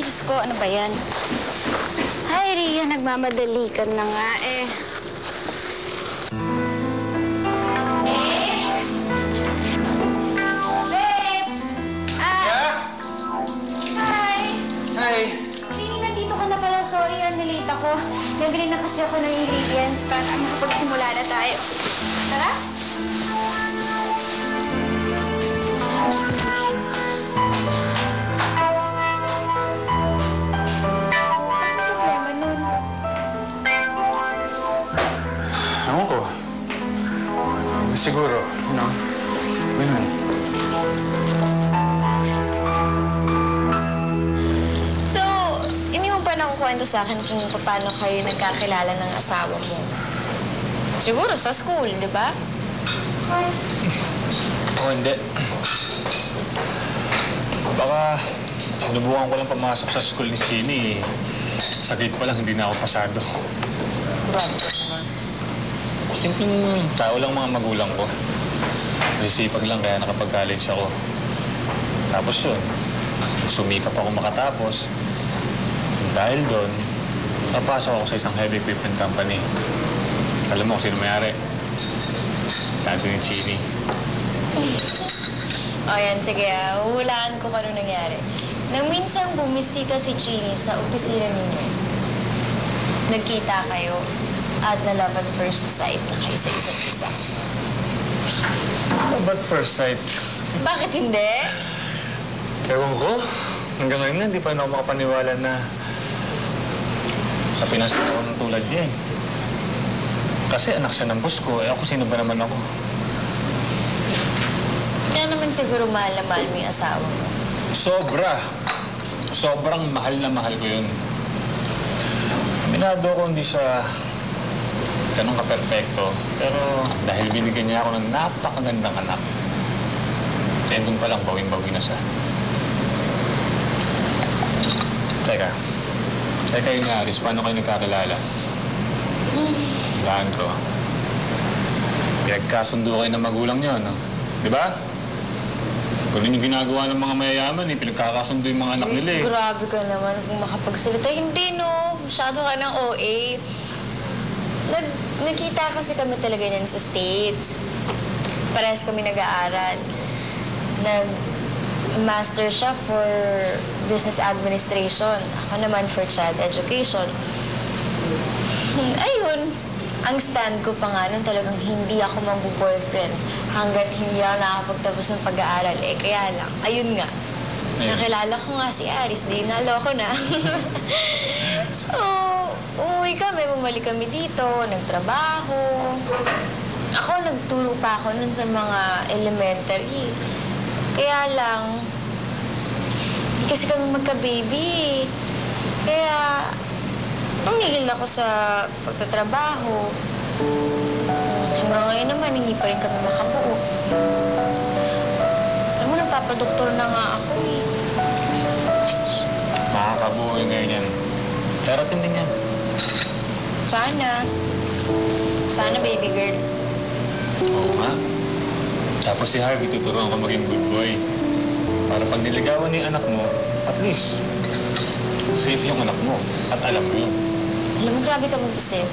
Diyos ko, ano ba yan? Hi, Ria. Nagmamadali ka na nga eh. Babe! Hi! Hi! Jenny, nandito ka na pala. Sorry, nilate ako. Nabili na kasi ako ng ingredients para makapagsimula na tayo. Tara? Ewan ko. Siguro, ganun. So, hindi mo pa nakukwento sa akin kung paano kayo nagkakilala ng asawa mo. Siguro sa school, di ba? Oo, hindi. Baka sinubukan ko lang pumasok sa school ni Chini. Sa gate pa lang, hindi na ako pasado. Grabe ka naman. Simpleng tao lang mga magulang ko. Masisipag lang kaya nakapag-college ako. Tapos yun, sumikap ako makatapos. Dahil doon, napasok ako sa isang heavy equipment company. Alam mo kung sino mayari? Tanto ni Chini. O yan, sige. Huhulaan ko kung ano nangyari. Nang minsang bumisita si Chini sa opisina ninyo, nagkita kayo at na-love at first sight na kayo sa isa't isa. But first sight? Bakit hindi? Ewan ko. Hanggang ngayon na, hindi pa ako makapaniwala na kapinasa ako ng tulad niya eh. Kasi anak siya ng boss ko, ako sino ba naman ako? Kaya naman siguro mahal na mahal mo yung asawa mo. Sobra. Sobrang mahal na mahal ko yun. Minado ko hindi siya ganun ka-perfecto. Pero dahil binigyan niya ako ng napakagandang anak, eh doon pa lang bawing-bawi na siya. Teka kayo ni Aris, paano kayo nagkakilala? Laan ko. Pinagkasundo kayo ng magulang niyo, no? Di ba? Kung yung ginagawa ng mga mayayaman, pinagkakasundo yung mga anak nila eh. Grabe ka naman kung makapagsalita. Hindi, no? Masyado ka ng OA. Nagkita kasi kami talaga niyan sa States. Parehas kami nag-aaral. Nag-master siya for business administration. Ako naman for child education. Ayun. Ang stand ko pa nga nun talagang hindi ako mag-boyfriend hanggat hindi ako nakapagtapos ng pag-aaral eh. Kaya lang, ayun nga. Ayun. Nakilala ko nga si Aris, di naloko na. So, umuwi kami, bumalik kami dito, nagtrabaho. Ako, nagturo pa ako nun sa mga elementary. Kaya lang, hindi kasi kami magka-baby. Kaya, tumigil ako sa pagtatrabaho. Hanggang ngayon naman, hindi pa rin kami makabuo. Alam mo, nagpapadoktor na nga ako eh. Makakabuo yung ngayon yan. Darating din yan. Sana. Sana, baby girl. Oo nga. Tapos si Harvey, tuturuan ko maging good boy. Para pag niligawan ni anak mo, at least, safe yung anak mo. At alam mo yun. Alam mo, grabe ka mag-isip.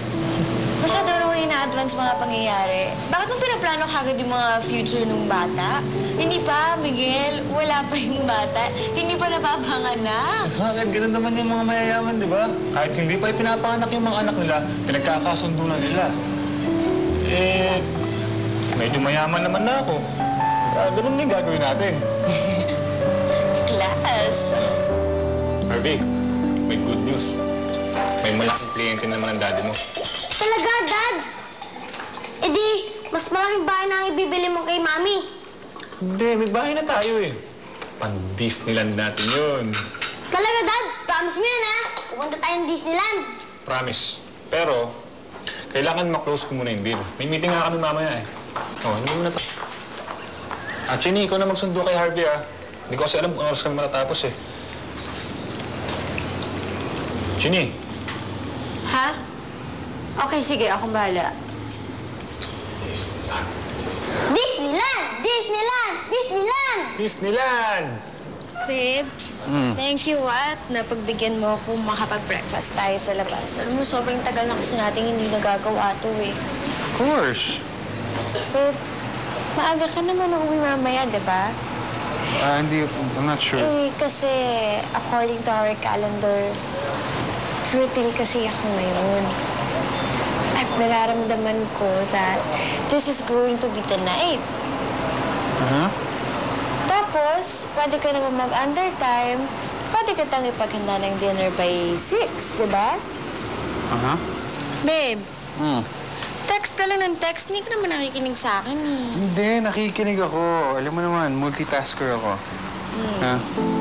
Masyado naman ina-advance mga pangyayari. Bakit mo pinaplano kagad yung mga future ng bata? Hindi pa, Miguel. Wala pa yung bata. Hindi pa napapanganak. Bakit ganun naman yung mga mayayaman, di ba? Kahit hindi pa ipinapanganak yung mga anak nila, pinagkakasundo na nila. Eh, medyo mayaman naman na ako. Ganun din gagawin natin. Class. Harvey, may good news. May malaking kliyente naman ang daddy mo. Talaga, Dad? E di, mas malaking bahay na ang ibibili mo kay Mami. Hindi, may bahay na tayo eh. Pan-Disneyland natin yun. Talaga, Dad? Promise mo yun, ha? Pupunta tayong Disneyland. Promise. Pero, kailangan ma-close ko muna yung deal. May meeting nga kami mamaya eh. Oh, hindi mo na to. Chini, ikaw na magsundo kay Harvey ah. Hindi ko kasi alam kung oras kami matatapos eh. Chini. Ha? Okay, sige. Akong bahala. Disneyland! Disneyland! Disneyland! Disneyland! Babe, thank you at napagbigyan mo ako makapag-breakfast tayo sa labas. Alam mo, sobrang tagal na kasi natin hindi nagagawa to eh. Of course. Babe, maaga ka naman uuwi mamaya, di ba? Hindi, I'm not sure. Eh, kasi according to our calendar, fertile kasi ako ngayon. At nararamdaman ko that this is going to be the night. Tapos, pwede ka naman mag-undertime. Pwede ka tang ipaghanda ng dinner by 6, di ba? Babe, text ka lang ng text. Hindi ka naman nakikinig sa akin eh. Hindi, nakikinig ako. Alam mo naman, multitasker ako. Ha?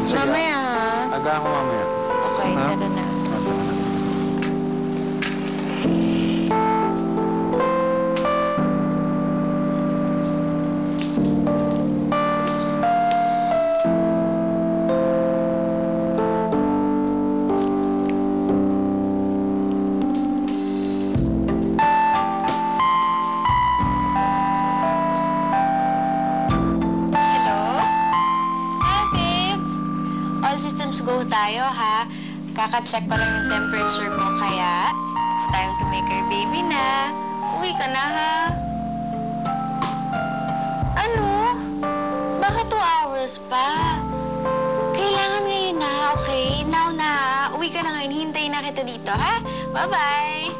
Sige. Mamaya ha? Aga ako mamaya. Okay, Ha? tara na. All systems go tayo, ha? Kaka-check ko lang yung temperature ko, kaya it's time to make her baby na. Uwi ka na, ha? Ano? Bakit 2 hours pa? Kailangan ngayon na, okay? Now na, uwi ka na ngayon. Hintayin na kita dito, ha? Bye-bye!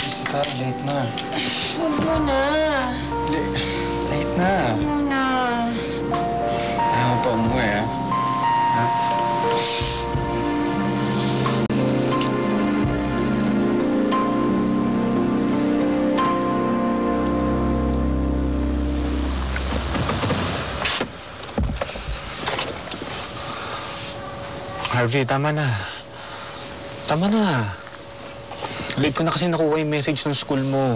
Sita, late na. Huwag mo na. Late na. Huwag mo na. Ayaw mo pa umuwi, ha? Ha? Harvey, tama na. Tama na. Late ko na kasi nakuha yung message ng school mo.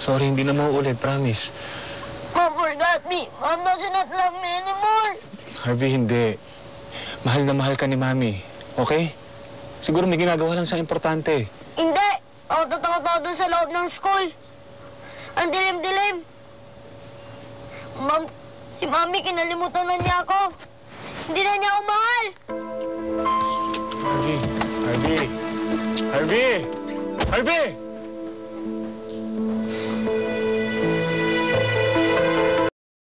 Sorry, hindi na mauulit, promise. Mom forgot me. Mom does not love me anymore. Harvey, hindi. Mahal na mahal ka ni Mami. Okay? Siguro may ginagawa lang sa importante. Hindi. Ako tatakot ako dun sa loob ng school. Ang dilim-dilim. Mom, si Mami kinalimutan na niya ako. Hindi na niya ako mahal. Harvey! Harvey! Harvey! Harvey!